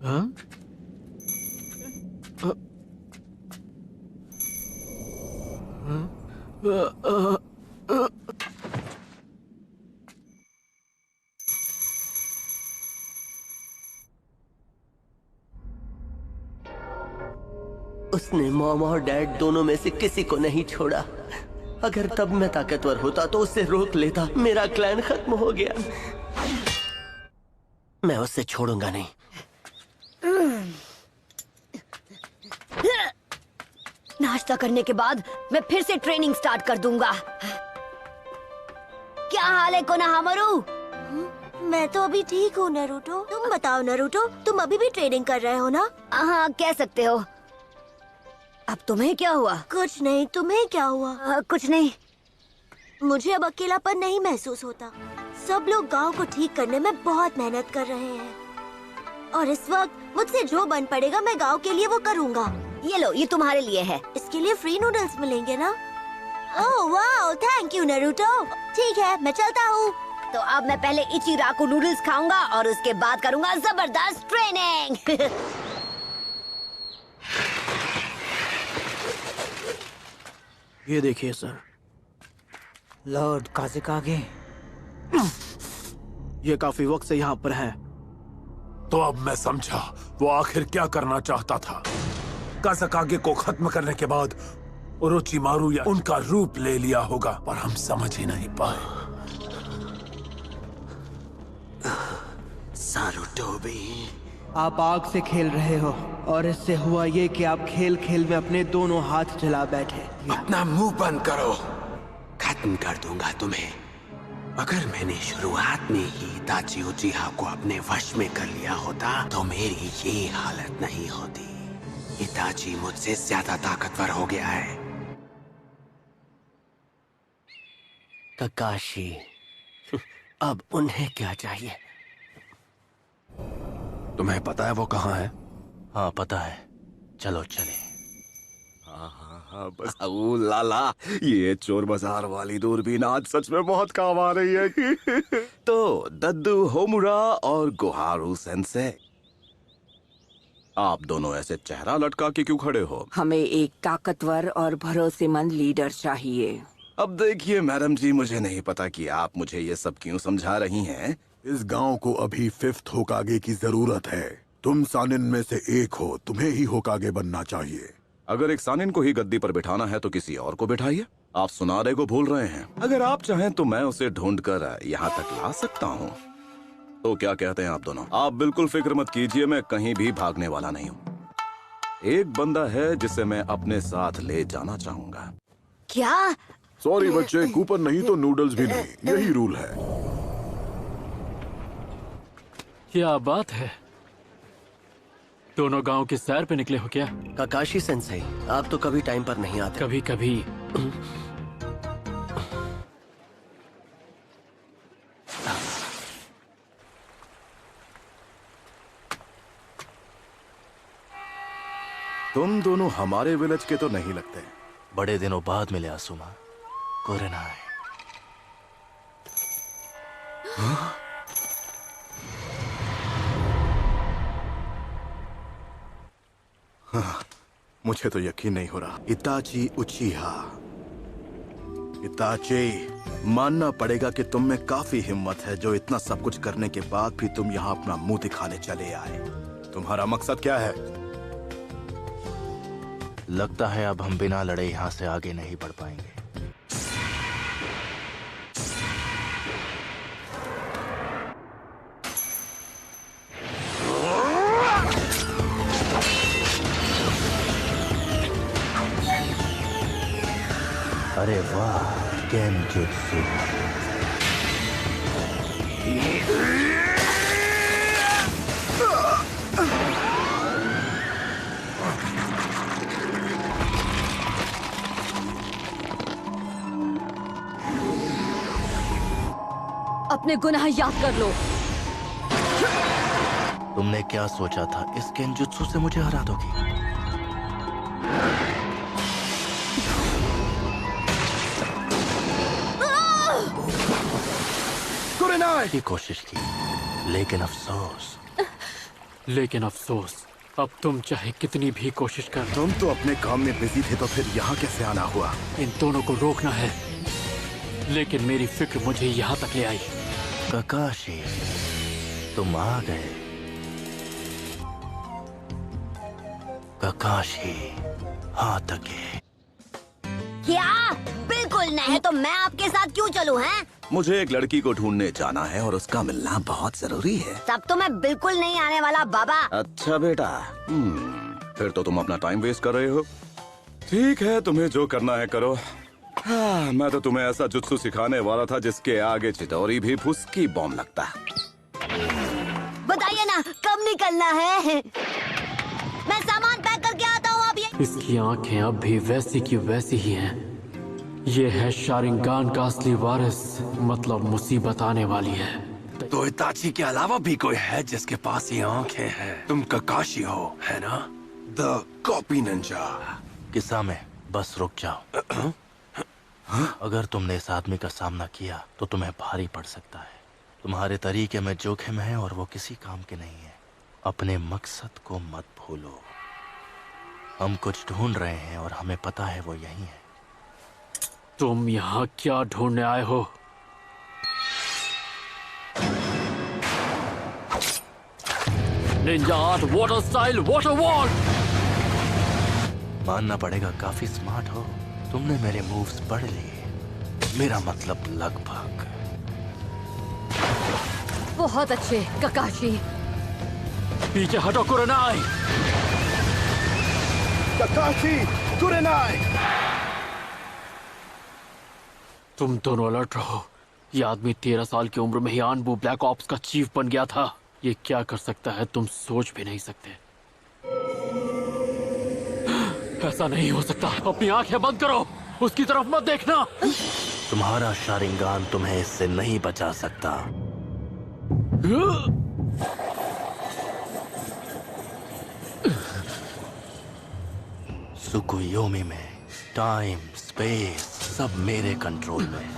हाँ? उसने मॉम और डैड दोनों में से किसी को नहीं छोड़ा। अगर तब मैं ताकतवर होता तो उसे रोक लेता। मेरा क्लैन खत्म हो गया। मैं उसे छोड़ूंगा नहीं। नाश्ता करने के बाद मैं फिर से ट्रेनिंग स्टार्ट कर दूंगा। क्या हाल है कोनोहामारू? मैं तो अभी ठीक हूँ नारुतो। तुम बताओ नारुतो, तुम अभी भी ट्रेनिंग कर रहे हो ना? हाँ, कह सकते हो। अब तुम्हें क्या हुआ? कुछ नहीं, तुम्हें क्या हुआ? कुछ नहीं। मुझे अब अकेलापन नहीं महसूस होता। सब लोग गांव को ठीक करने में बहुत मेहनत कर रहे हैं और इस वक्त मुझसे जो बन पड़ेगा मैं गांव के लिए वो करूँगा। ये लो, ये तुम्हारे लिए है। इसके लिए फ्री नूडल्स मिलेंगे ना? ओह वाह, थैंक यू नारुतो। ठीक है, मैं चलता हूँ। तो अब मैं पहले इचिराकू नूडल्स खाऊंगा और उसके बाद करूंगा जबरदस्त ट्रेनिंग। ये देखिए सर, लॉर्ड काज़ेकागे। ये काफी वक्त से यहाँ पर है। तो अब मैं समझा वो आखिर क्या करना चाहता था। काज़ेकागे को खत्म करने के बाद ओरोचिमारू या उनका रूप ले लिया होगा, पर हम समझ ही नहीं पाए। सारुटोबी, आप आग से खेल रहे हो और इससे हुआ ये कि आप खेल खेल में अपने दोनों हाथ जला बैठे। अपना मुंह बंद करो। खत्म कर दूंगा तुम्हें। अगर मैंने शुरुआत में ही इताची उचिहा को अपने वश में कर लिया होता तो मेरी ये हालत नहीं होती। इताची मुझसे ज्यादा ताकतवर हो गया है। ककाशी, अब उन्हें क्या चाहिए? तुम्हें पता है वो कहाँ है? हाँ पता है, चलो चले। हाँ बस। ओ लाला, ये चोर बाजार वाली दूरबीन आज सच में बहुत काम आ रही है। तो दद्दू होमुरा और गोहारू सेंसे, आप दोनों ऐसे चेहरा लटका के क्यों खड़े हो? हमें एक ताकतवर और भरोसेमंद लीडर चाहिए। अब देखिए मैडम जी, मुझे नहीं पता कि आप मुझे ये सब क्यों समझा रही हैं। इस गांव को अभी 5th होकागे की जरूरत है। तुम सानिन में से एक हो, तुम्हें ही होकागे बनना चाहिए। अगर एक सानिन को ही गद्दी पर बिठाना है तो किसी और को बिठाइए। आप सुनारे को भूल रहे हैं। अगर आप चाहें तो मैं उसे ढूंढकर यहाँ तक ला सकता हूँ। तो क्या कहते हैं आप दोनों? आप बिल्कुल फिक्र मत कीजिए, मैं कहीं भी भागने वाला नहीं हूँ। एक बंदा है जिसे मैं अपने साथ ले जाना चाहूंगा। क्या? सॉरी बच्चे, कूपन नहीं तो नूडल्स भी नहीं, यही रूल है। क्या बात है, दोनों गांव की सैर पे निकले हो क्या? ककाशी सेंसेई, आप तो कभी टाइम पर नहीं आते। कभी कभी। तुम दोनों हमारे विलेज के तो नहीं लगते। बड़े दिनों बाद मिले आसुमा। कोरेनाई। मुझे तो यकीन नहीं हो रहा। इताची उचिहा, इताची, मानना पड़ेगा कि तुम में काफी हिम्मत है जो इतना सब कुछ करने के बाद भी तुम यहाँ अपना मुंह दिखाने चले आए। तुम्हारा मकसद क्या है? लगता है अब हम बिना लड़े यहाँ से आगे नहीं बढ़ पाएंगे। अरे वाह, गेनजुत्सु। अपने गुनाह याद कर लो। तुमने क्या सोचा था, इस गेनजुत्सु से मुझे हरा दोगी? की कोशिश की, लेकिन अफसोस लेकिन अफसोस, अब तुम चाहे कितनी भी कोशिश कर लो, तुम तो अपने काम में बिजी थे, तो फिर यहाँ कैसे आना हुआ? इन दोनों को रोकना है, लेकिन मेरी फिक्र मुझे यहाँ तक ले आई। ककाशी, तुम आ गए। ककाशी, हाँ तके। क्या? बिल्कुल नहीं। तो मैं आपके साथ क्यों चलूं, हैं? मुझे एक लड़की को ढूंढने जाना है और उसका मिलना बहुत जरूरी है। तब तो मैं बिल्कुल नहीं आने वाला बाबा। अच्छा बेटा, फिर तो तुम अपना टाइम वेस्ट कर रहे हो। ठीक है, तुम्हें जो करना है करो। हाँ, मैं तो तुम्हें ऐसा जुत्सु सिखाने वाला था जिसके आगे चितौरी भी फुसकी बॉम्ब लगता। बताइए ना, कब निकलना है? मैं सामान पैक करके आता हूँ। अब ये इसकी आंखें अब भी वैसी की वैसी ही हैं। ये है शारिंगान का असली वारिस, मतलब मुसीबत आने वाली है। तो इताची के अलावा भी कोई है जिसके पास ये आंखें हैं? तुम ककाशी हो, है ना? The copy Ninja. किस्सा में बस रुक जाओ। अगर तुमने इस आदमी का सामना किया तो तुम्हें भारी पड़ सकता है। तुम्हारे तरीके में जोखिम है और वो किसी काम के नहीं है। अपने मकसद को मत भूलो। हम कुछ ढूंढ रहे हैं और हमें पता है वो यही है। तुम यहाँ क्या ढूंढने आए हो? Ninja art water style water wall. मानना पड़ेगा, काफी स्मार्ट हो। तुमने मेरे मूव्स पढ़ लिए। मेरा मतलब लगभग। बहुत अच्छे ककाशी। पीछे हटो कुरनाई। ककाशी, कुरनाई। तुम दोनों अलर्ट रहो। ये आदमी 13 साल की उम्र में ही आनबू ब्लैक ऑप्स का चीफ बन गया था। ये क्या कर सकता है तुम सोच भी नहीं सकते। ऐसा नहीं हो सकता। अपनी आंखें बंद करो, उसकी तरफ मत देखना। तुम्हारा शारिंगान तुम्हें इससे नहीं बचा सकता। सुकुयोमी में टाइम स्पेस सब मेरे कंट्रोल में है।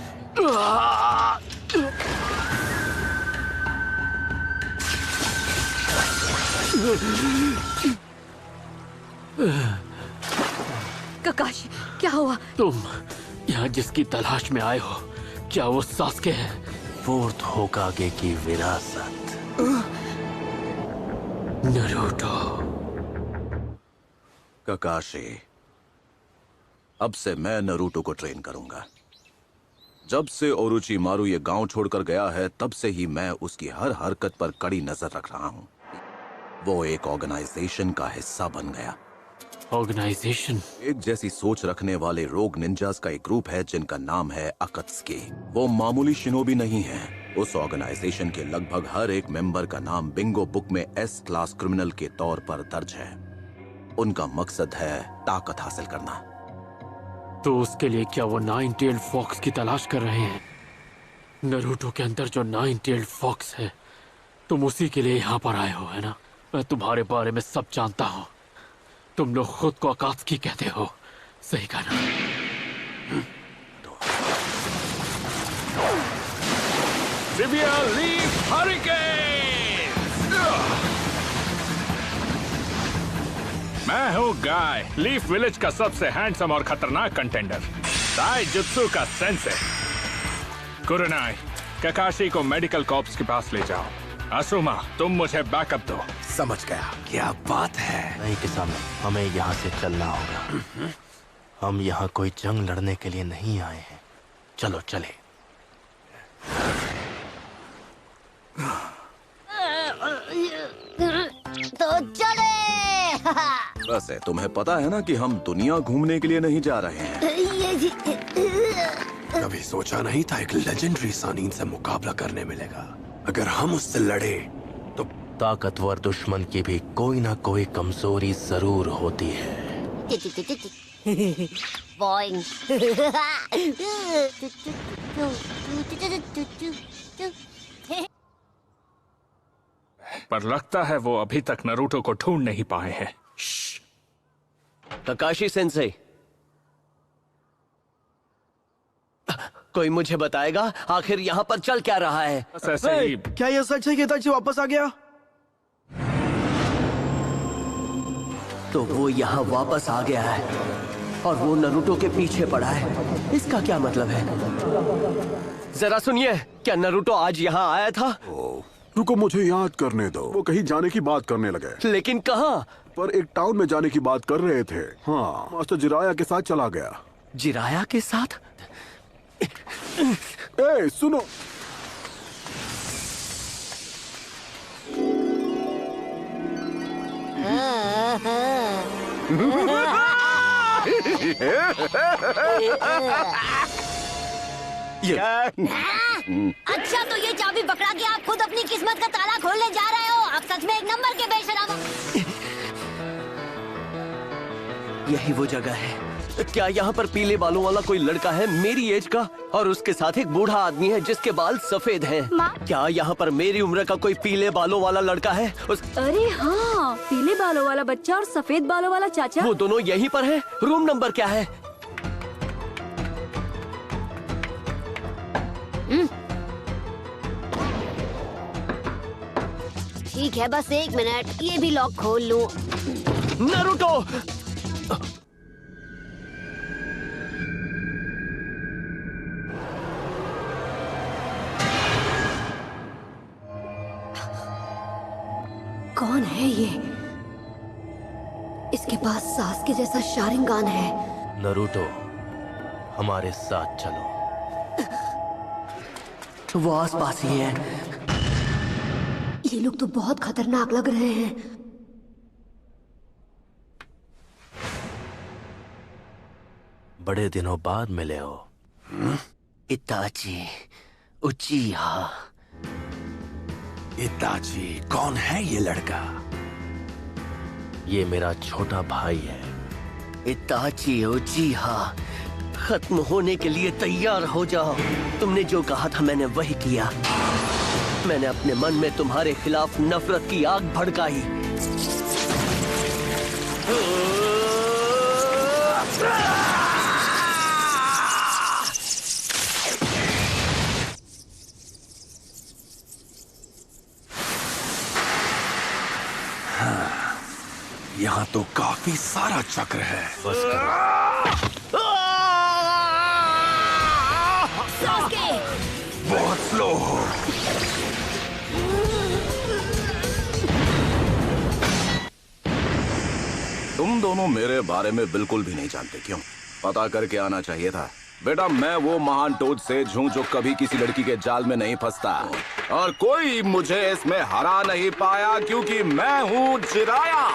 ककाशी, क्या हुआ? तुम यहाँ जिसकी तलाश में आए हो, क्या वो सास्के है? फोर्थ होकागे की विरासत। नरूटो। ककाशी, अब से मैं नरूटो को ट्रेन करूंगा। जब से ओरोचिमारू ये गांव छोड़कर गया है, तब से ही मैं उसकी हर हरकत पर कड़ी नजर रख रहा हूं। वो एक ऑर्गेनाइजेशन का हिस्सा बन गया। ऑर्गेनाइजेशन? एक जैसी सोच रखने वाले रोग निंजास का एक ग्रुप है जिनका नाम है अकत्सुकी। वो मामूली शिनोबी नहीं है। उस ऑर्गेनाइजेशन के लगभग हर एक मेंबर का नाम बिंगो बुक में एस क्लास क्रिमिनल के तौर पर दर्ज है। उनका मकसद है ताकत हासिल करना। तो उसके लिए क्या वो 9-tailed फॉक्स की तलाश कर रहे हैं? नरूटो के अंदर जो 9-tailed फॉक्स है, तुम उसी के लिए यहाँ पर आए हो, है ना? मैं तुम्हारे बारे में सब जानता हूँ। तुम लोग खुद को अकात्सुकी कहते हो, सही कहा ना? Severe leaf hurricane. मैं हूँ गाय, लीफ विलेज का सबसे हैंडसम और खतरनाक कंटेंडर, ताइजुत्सु का सेंसे। कुरनाई, ककाशी को मेडिकल कॉर्प्स के पास ले जाओ। असुमा, तुम मुझे बैकअप दो। समझ गया, क्या बात है? नहीं किसान, हमें यहाँ से चलना होगा। हम यहाँ कोई जंग लड़ने के लिए नहीं आए हैं। चलो चले। तो चले। वैसे तुम्हें पता है ना कि हम दुनिया घूमने के लिए नहीं जा रहे हैं। कभी सोचा नहीं था एक लेजेंडरी सानीन से मुकाबला करने मिलेगा। अगर हम उससे लड़े तो ताकतवर दुश्मन की भी कोई ना कोई कमजोरी जरूर होती है। बॉइंग। पर लगता है वो अभी तक नरूटो को ढूंढ नहीं पाए हैं। ककाशी सेंसे, कोई मुझे बताएगा आखिर यहाँ पर चल क्या रहा है? ऐसे ही क्या ये सच है कि इताची वापस आ गया? तो वो यहाँ वापस आ गया है और वो नरूटो के पीछे पड़ा है। इसका क्या मतलब है? जरा सुनिए, क्या नरूटो आज यहाँ आया था? रुको, मुझे याद करने दो। वो कहीं जाने की बात करने लगे। लेकिन कहाँ? पर एक टाउन में जाने की बात कर रहे थे। हाँ, मास्टर जिराया के साथ चला गया। जिराया के साथ? ए, सुनो। अच्छा, तो ये चाबी पकड़ा के आप खुद अपनी किस्मत का ताला खोलने जा रहे हो। आप सच में एक नंबर के बेशरम हो। यही वो जगह है। क्या यहाँ पर पीले बालों वाला कोई लड़का है मेरी एज का, और उसके साथ एक बूढ़ा आदमी है जिसके बाल सफेद हैं? क्या यहाँ पर मेरी उम्र का कोई पीले बालों वाला लड़का है? अरे हाँ, पीले बालों वाला बच्चा और सफेद बालों वाला चाचा। वो दोनों यहीं पर हैं। रूम नंबर क्या है? ठीक है, बस 1 मिनट, ये भी लॉक खोल लूं। नारुतो! कौन है ये? इसके पास सास के जैसा शारिंगान है। नरूटो, हमारे साथ चलो। वो आसपास ही है। ये लोग तो बहुत खतरनाक लग रहे हैं। बड़े दिनों बाद मिले हो। इताची उचिहा। इताची, कौन है ये लड़का? ये मेरा छोटा भाई है। इताची उचिहा, खत्म होने के लिए तैयार हो जाओ। तुमने जो कहा था मैंने वही किया। मैंने अपने मन में तुम्हारे खिलाफ नफरत की आग भड़काई। यहाँ तो काफी सारा चक्र है। बस करो। बहुत स्लो हो। तुम दोनों मेरे बारे में बिल्कुल भी नहीं जानते। क्यों? पता करके आना चाहिए था। बेटा, मैं वो महान टोड सेज हूँ जो कभी किसी लड़की के जाल में नहीं फंसता, और कोई मुझे इसमें हरा नहीं पाया क्योंकि मैं हूँ जिराया।